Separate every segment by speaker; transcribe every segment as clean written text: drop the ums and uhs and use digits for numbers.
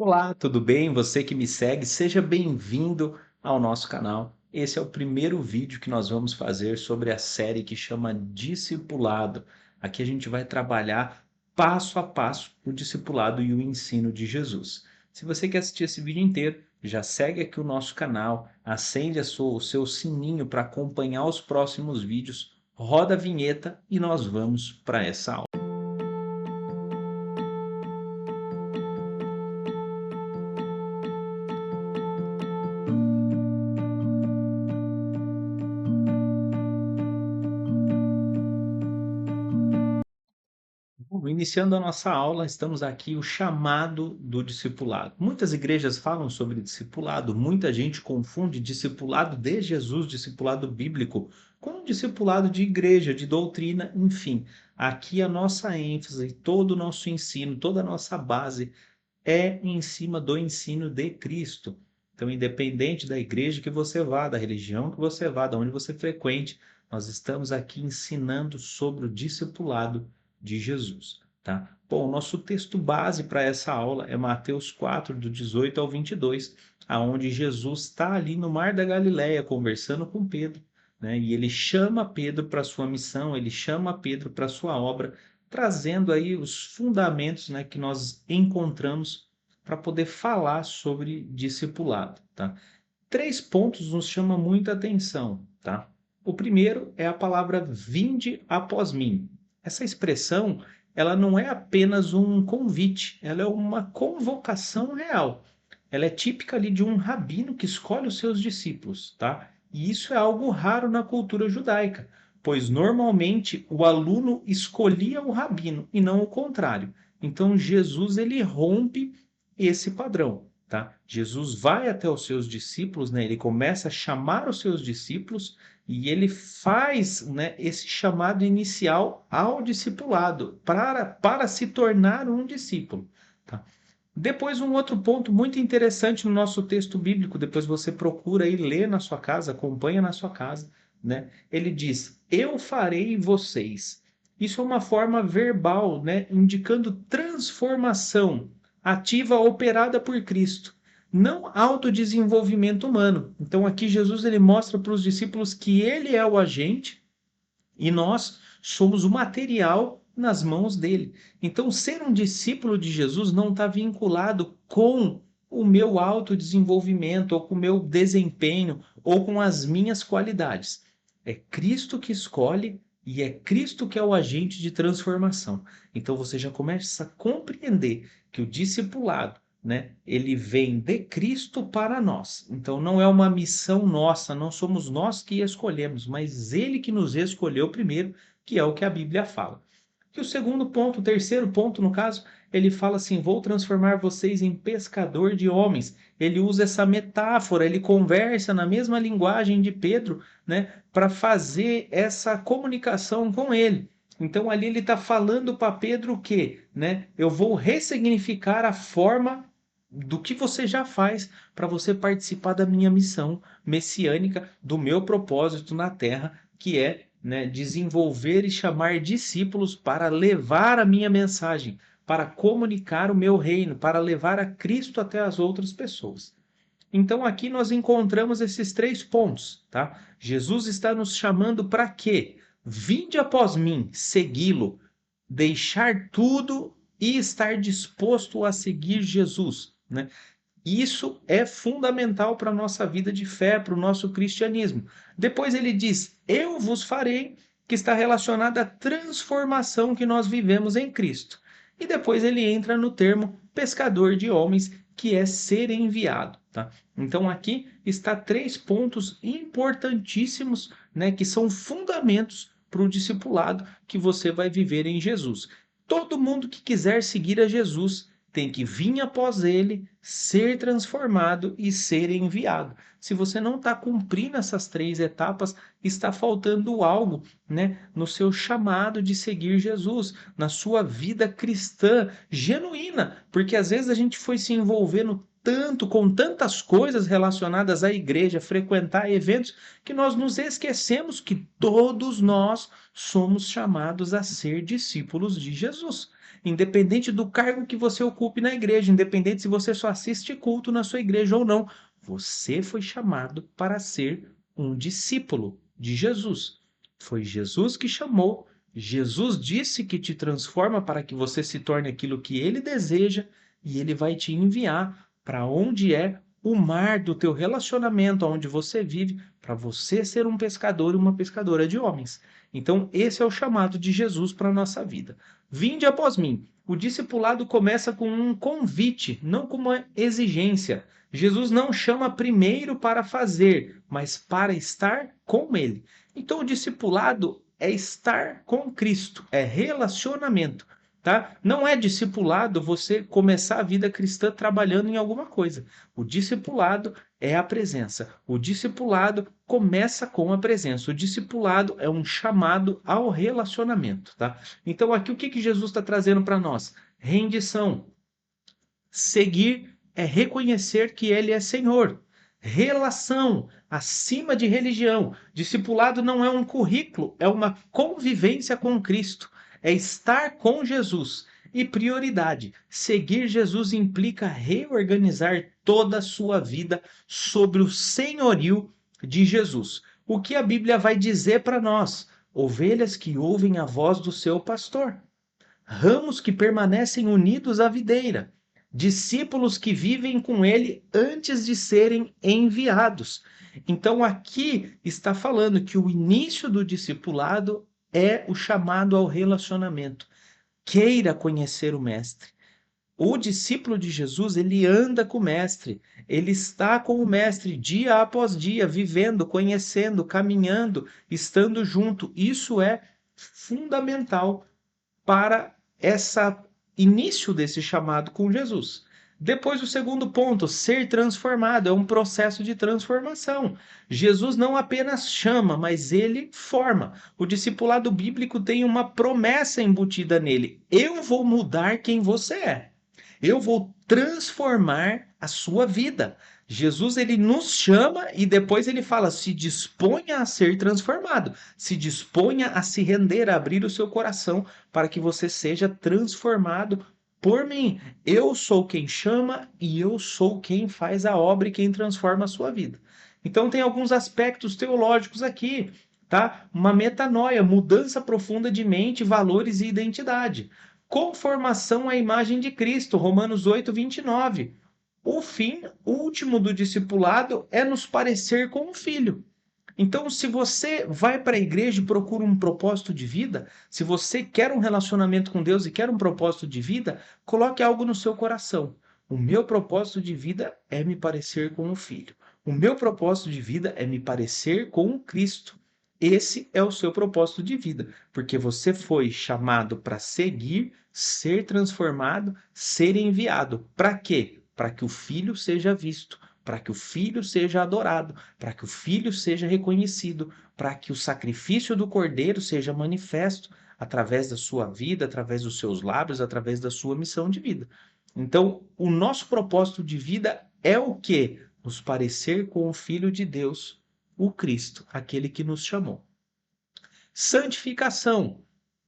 Speaker 1: Olá, tudo bem? Você que me segue, seja bem-vindo ao nosso canal. Esse é o primeiro vídeo que nós vamos fazer sobre a série que chama Discipulado. Aqui a gente vai trabalhar passo a passo o discipulado e o ensino de Jesus. Se você quer assistir esse vídeo inteiro, já segue aqui o nosso canal, acende o seu sininho para acompanhar os próximos vídeos, roda a vinheta e nós vamos para essa aula. Bom, iniciando a nossa aula, estamos aqui o chamado do discipulado. Muitas igrejas falam sobre discipulado, muita gente confunde discipulado de Jesus, discipulado bíblico, com discipulado de igreja, de doutrina, enfim. Aqui a nossa ênfase, todo o nosso ensino, toda a nossa base é em cima do ensino de Cristo. Então, independente da igreja que você vá, da religião que você vá, de onde você frequente, nós estamos aqui ensinando sobre o discipulado de Jesus, tá? Bom, o nosso texto base para essa aula é Mateus 4, do 18 ao 22, aonde Jesus está ali no Mar da Galileia conversando com Pedro, né? E ele chama Pedro para sua missão, ele chama Pedro para sua obra, trazendo aí os fundamentos, né, que nós encontramos para poder falar sobre discipulado, tá? Três pontos nos chamam muita atenção, tá? O primeiro é a palavra vinde após mim. Essa expressão, ela não é apenas um convite, ela é uma convocação real. Ela é típica ali de um rabino que escolhe os seus discípulos, tá? E isso é algo raro na cultura judaica, pois normalmente o aluno escolhia o rabino e não o contrário. Então Jesus ele rompe esse padrão, tá? Jesus vai até os seus discípulos, né? Ele começa a chamar os seus discípulos e ele faz, né, esse chamado inicial ao discipulado para se tornar um discípulo, tá? Depois, um outro ponto muito interessante no nosso texto bíblico, depois você procura e lê na sua casa, acompanha na sua casa, né? Ele diz: Eu farei vocês. Isso é uma forma verbal, né? Indicando transformação ativa operada por Cristo, não autodesenvolvimento humano. Então, aqui Jesus ele mostra para os discípulos que ele é o agente e nós somos o material nas mãos dele. Então, ser um discípulo de Jesus não está vinculado com o meu autodesenvolvimento, ou com o meu desempenho, ou com as minhas qualidades. É Cristo que escolhe e é Cristo que é o agente de transformação. Então, você já começa a compreender que o discipulado, né, ele vem de Cristo para nós. Então não é uma missão nossa, não somos nós que escolhemos, mas ele que nos escolheu primeiro, que é o que a Bíblia fala. E o segundo ponto, o terceiro ponto, no caso, ele fala assim: vou transformar vocês em pescador de homens. Ele usa essa metáfora, ele conversa na mesma linguagem de Pedro, né, para fazer essa comunicação com ele. Então ali ele está falando para Pedro o quê? Né? Eu vou ressignificar a forma do que você já faz para você participar da minha missão messiânica, do meu propósito na Terra, que é, né, desenvolver e chamar discípulos para levar a minha mensagem, para comunicar o meu reino, para levar a Cristo até as outras pessoas. Então aqui nós encontramos esses três pontos, tá? Jesus está nos chamando para quê? Vinde após mim, segui-lo, deixar tudo e estar disposto a seguir Jesus, né? Isso é fundamental para a nossa vida de fé, para o nosso cristianismo. Depois ele diz: Eu vos farei, que está relacionada à transformação que nós vivemos em Cristo. E depois ele entra no termo pescador de homens, que é ser enviado. Tá? Então aqui está três pontos importantíssimos, né, que são fundamentos para o discipulado que você vai viver em Jesus. Todo mundo que quiser seguir a Jesus tem que vir após ele, ser transformado e ser enviado. Se você não está cumprindo essas três etapas, está faltando algo, né, no seu chamado de seguir Jesus, na sua vida cristã genuína, porque às vezes a gente foi se envolvendo tanto com tantas coisas relacionadas à igreja, frequentar eventos, que nós nos esquecemos que todos nós somos chamados a ser discípulos de Jesus. independente do cargo que você ocupe na igreja, independente se você só assiste culto na sua igreja ou não, você foi chamado para ser um discípulo de Jesus. Foi Jesus que chamou, Jesus disse que te transforma para que você se torne aquilo que ele deseja e ele vai te enviar para onde é o mar do teu relacionamento, onde você vive, para você ser um pescador e uma pescadora de homens. Então, esse é o chamado de Jesus para a nossa vida. Vinde após mim. O discipulado começa com um convite, não com uma exigência. Jesus não chama primeiro para fazer, mas para estar com ele. Então, o discipulado é estar com Cristo, é relacionamento, tá? Não é discipulado você começar a vida cristã trabalhando em alguma coisa. O discipulado é a presença. O discipulado começa com a presença. O discipulado é um chamado ao relacionamento, tá? Então, aqui o que Jesus está trazendo para nós? Rendição. Seguir é reconhecer que ele é Senhor. Relação, acima de religião. Discipulado não é um currículo, é uma convivência com Cristo. É estar com Jesus. E prioridade, seguir Jesus implica reorganizar toda a sua vida sobre o senhorio de Jesus. O que a Bíblia vai dizer para nós? Ovelhas que ouvem a voz do seu pastor. Ramos que permanecem unidos à videira, discípulos que vivem com ele antes de serem enviados. Então, aqui está falando que o início do discipulado é o chamado ao relacionamento. Queira conhecer o Mestre. O discípulo de Jesus, ele anda com o Mestre, ele está com o Mestre dia após dia, vivendo, conhecendo, caminhando, estando junto. Isso é fundamental para esse início desse chamado com Jesus. Depois, o segundo ponto, ser transformado, é um processo de transformação. Jesus não apenas chama, mas ele forma. O discipulado bíblico tem uma promessa embutida nele: eu vou mudar quem você é. Eu vou transformar a sua vida. Jesus, ele nos chama e depois ele fala: se disponha a ser transformado, se disponha a se render, a abrir o seu coração para que você seja transformado por mim. Eu sou quem chama e eu sou quem faz a obra e quem transforma a sua vida. Então tem alguns aspectos teológicos aqui, tá? Uma metanoia, mudança profunda de mente, valores e identidade. Conformação à imagem de Cristo, Romanos 8:29. O fim último do discipulado é nos parecer com o Filho. Então, se você vai para a igreja e procura um propósito de vida, se você quer um relacionamento com Deus e quer um propósito de vida, coloque algo no seu coração. O meu propósito de vida é me parecer com o Filho. O meu propósito de vida é me parecer com o Cristo. Esse é o seu propósito de vida, porque você foi chamado para seguir, ser transformado, ser enviado. Para quê? Para que o Filho seja visto, para que o Filho seja adorado, para que o Filho seja reconhecido, para que o sacrifício do Cordeiro seja manifesto através da sua vida, através dos seus lábios, através da sua missão de vida. Então, o nosso propósito de vida é o quê? Nos parecer com o Filho de Deus, o Cristo, aquele que nos chamou. Santificação,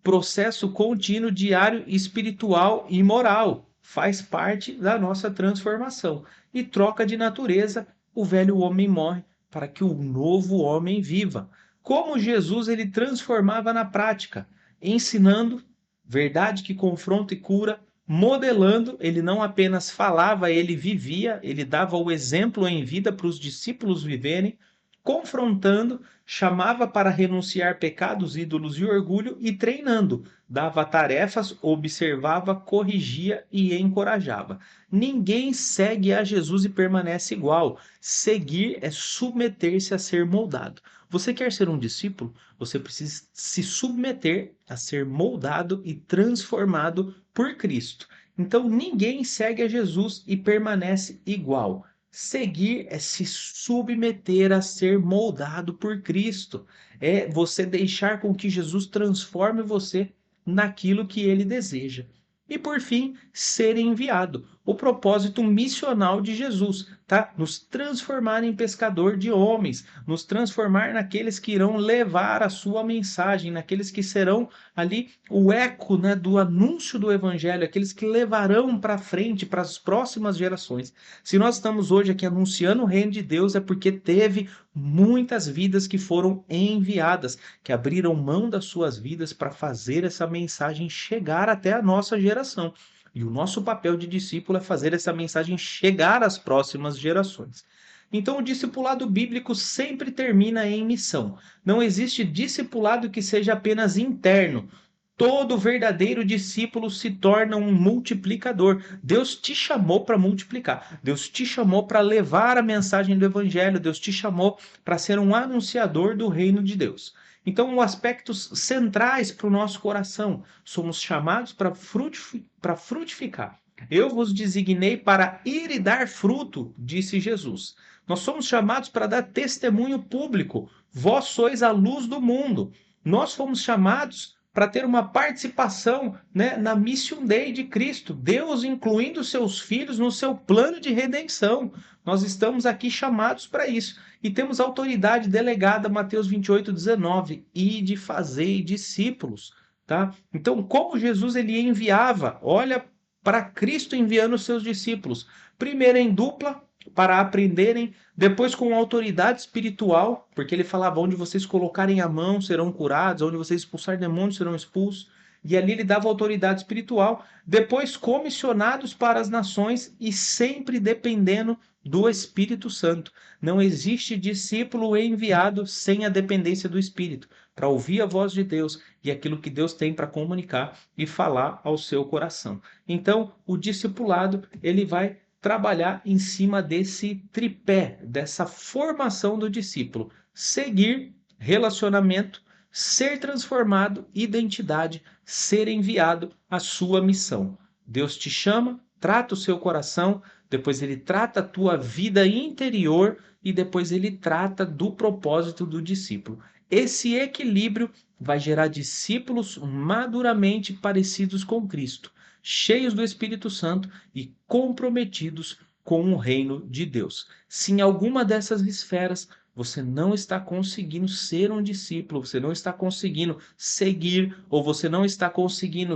Speaker 1: processo contínuo, diário, espiritual e moral. Faz parte da nossa transformação. E troca de natureza, o velho homem morre para que o novo homem viva. Como Jesus ele transformava na prática, ensinando, verdade que confronta e cura, modelando, ele não apenas falava, ele vivia, ele dava o exemplo em vida para os discípulos viverem, confrontando, chamava para renunciar pecados, ídolos e orgulho e treinando, dava tarefas, observava, corrigia e encorajava. Ninguém segue a Jesus e permanece igual. Seguir é submeter-se a ser moldado. Você quer ser um discípulo? Você precisa se submeter a ser moldado e transformado por Cristo. Então, ninguém segue a Jesus e permanece igual. Seguir é se submeter a ser moldado por Cristo. É você deixar com que Jesus transforme você naquilo que ele deseja. E por fim, ser enviado. o propósito missional de Jesus, tá? Nos transformar em pescador de homens, nos transformar naqueles que irão levar a sua mensagem, naqueles que serão ali o eco, né, do anúncio do evangelho, aqueles que levarão para frente, para as próximas gerações. Se nós estamos hoje aqui anunciando o reino de Deus, é porque teve muitas vidas que foram enviadas, que abriram mão das suas vidas para fazer essa mensagem chegar até a nossa geração. E o nosso papel de discípulo é fazer essa mensagem chegar às próximas gerações. Então, o discipulado bíblico sempre termina em missão. Não existe discipulado que seja apenas interno. Todo verdadeiro discípulo se torna um multiplicador. Deus te chamou para multiplicar. Deus te chamou para levar a mensagem do evangelho. Deus te chamou para ser um anunciador do reino de Deus. Então, os aspectos centrais para o nosso coração, somos chamados para frutificar. Eu vos designei para ir e dar fruto, disse Jesus. Nós somos chamados para dar testemunho público. Vós sois a luz do mundo. Nós fomos chamados para ter uma participação, né, na Mission Day de Cristo. Deus incluindo seus filhos no seu plano de redenção. Nós estamos aqui chamados para isso. E temos autoridade delegada, Mateus 28:19, ide fazei discípulos. Tá? Então, como Jesus ele enviava, olha para Cristo enviando os seus discípulos, primeiro em dupla, para aprenderem, depois com autoridade espiritual, porque ele falava, onde vocês colocarem a mão serão curados, onde vocês expulsarem demônios serão expulsos, e ali ele dava autoridade espiritual, depois comissionados para as nações e sempre dependendo do Espírito Santo. Não existe discípulo enviado sem a dependência do Espírito, para ouvir a voz de Deus e aquilo que Deus tem para comunicar e falar ao seu coração. Então, o discipulado, ele vai trabalhar em cima desse tripé, dessa formação do discípulo. Seguir, relacionamento, ser transformado, identidade, ser enviado à sua missão. Deus te chama, trata o seu coração, depois ele trata a tua vida interior e depois ele trata do propósito do discípulo. Esse equilíbrio vai gerar discípulos maduramente parecidos com Cristo, cheios do Espírito Santo e comprometidos com o reino de Deus. Se em alguma dessas esferas você não está conseguindo ser um discípulo, você não está conseguindo seguir, ou você não está conseguindo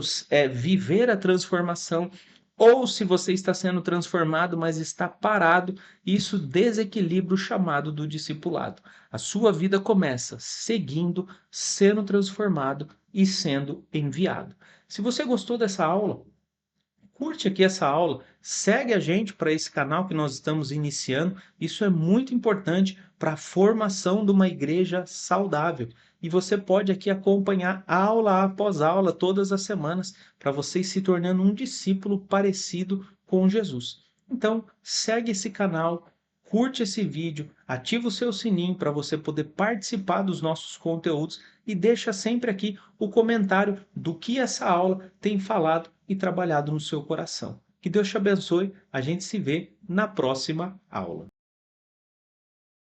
Speaker 1: viver a transformação, ou se você está sendo transformado, mas está parado, isso desequilibra o chamado do discipulado. A sua vida começa seguindo, sendo transformado e sendo enviado. Se você gostou dessa aula, curte aqui essa aula, segue a gente para esse canal que nós estamos iniciando. Isso é muito importante para a formação de uma igreja saudável. E você pode aqui acompanhar aula após aula todas as semanas para você ir se tornando um discípulo parecido com Jesus. Então, segue esse canal, curte esse vídeo, ativa o seu sininho para você poder participar dos nossos conteúdos e deixa sempre aqui o comentário do que essa aula tem falado e trabalhado no seu coração. Que Deus te abençoe, a gente se vê na próxima aula.